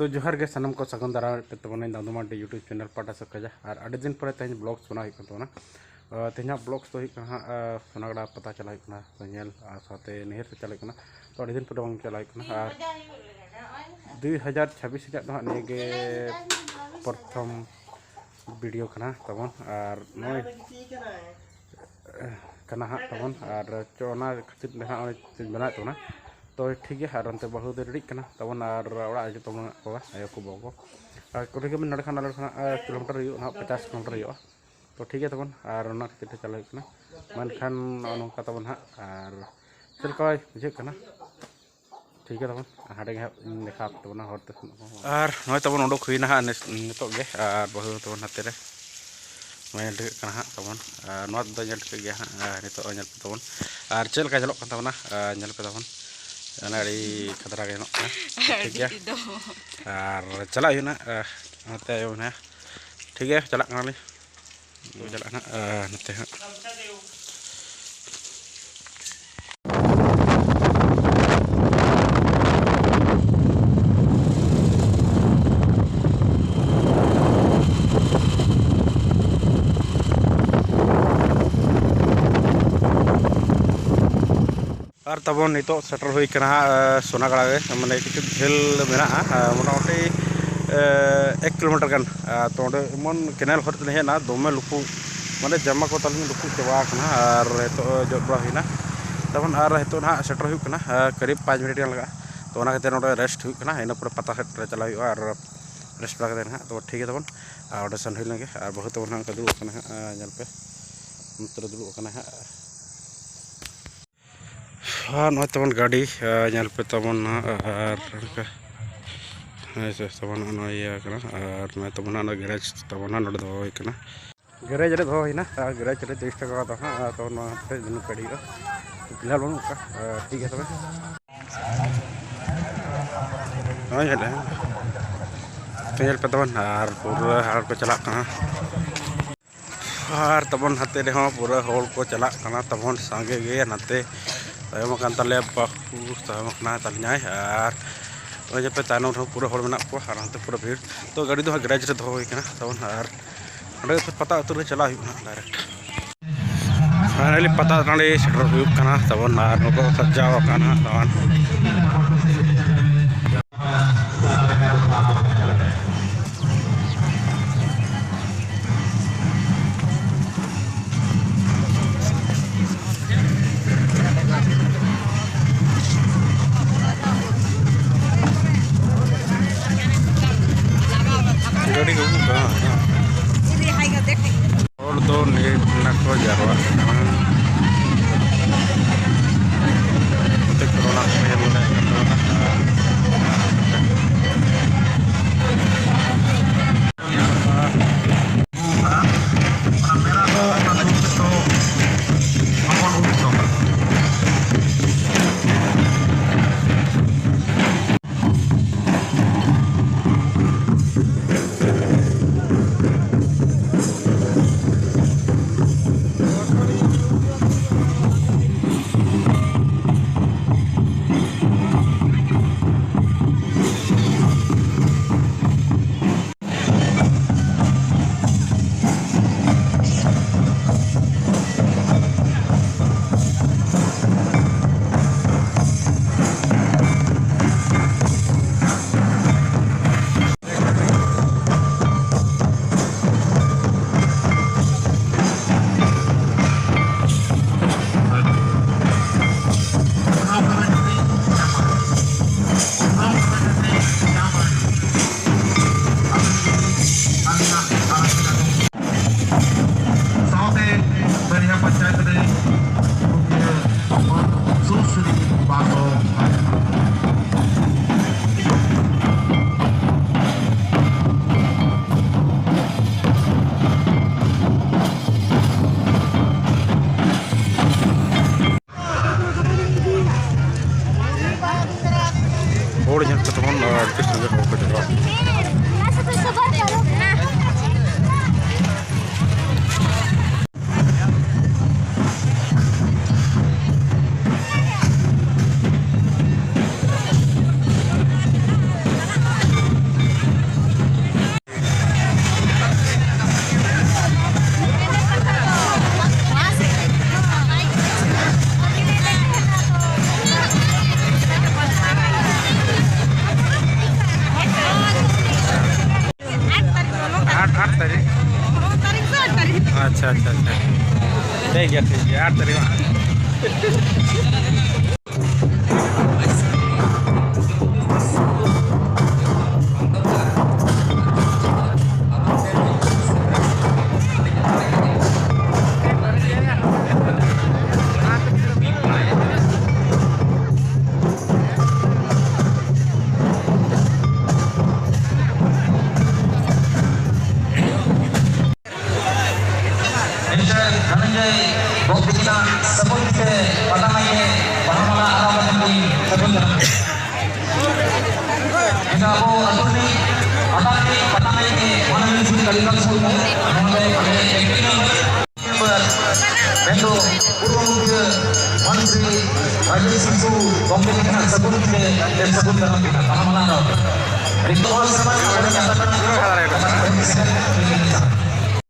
तो जोहार के सनम को सगन दारा पे तबन दादुमा यूट्यूब चैनल पाटा सकजा और अड़ी दिन पर तेज ब्लॉग्स बना होना तेज ब्लॉग्स तो सोनागड़ा पता चला साथे नहर से चले तो अड़ी दिन पर चला और 2026 निगे प्रथम वीडियो तबन और नय तबन और चोना खातिर बना तबना तो ठीक है और अंत बहु रेडी तबन और जो तब आयो को बाबू को नड़े किलोमीटर 50 किलोमीटर तो ठीक है तबन और खातिर चलो मनखान नौका तबन और चलका बुझे ठीक है तबन हाड़े देखा तबन और नय तबन उडोक हुईना नितोगे और बहु तबन हाथे मैं तबन गया नित तबन और चलका चलो तबना पे तबन खतरा के ठीक है और चला ना ठीक है चला चला नते और तबन नित सेटर हुई सोनागड़ा माने किछु झेल मेना मोटामुटी 1 किलोमीटर गान तो एमन केनाल हरते हेना दमे लुकु माने जमा को तलिंग लुकु चबा और तो जबड़ा हुईना तबन और हेतो ना सेटर हुई करीब 5 मिनट गान लगा तो ओना खातिर नोडे रेस्ट हुई इन पर पता सेट चला हुई और रेस्ट बड़ा ना तो ठीक है तबन और सन हुई लगे और बहुत तबन दुड़ुब पे नत्र दुड़ुब हाँ नॉय तबन गाड़ी पे तबन और तबन और नॉय तबन गैरेज तबन नोड दो गैरेज रे दो होना गैरेज रे 30 टका तबन दिन गाड़ी फिलहाल बनूका ठीक है तबन हाँ पे तबन और पूरा हाड़ को चला और तबन हाथे रहो पूरा हॉल को चला तबन सांगे गे नाते तयम ताले बाहू तयम तालियाय और पे तायन पूरा हर मेना को और हाते पूरा भीड़ तो गाड़ी दो गैरेज रे दो तबन और अंडे पता अतुर चला डायरेक्ट फाइनली पता नाले सेटर तबन और सजाव तबन और तो को जारवा ठीक है terima.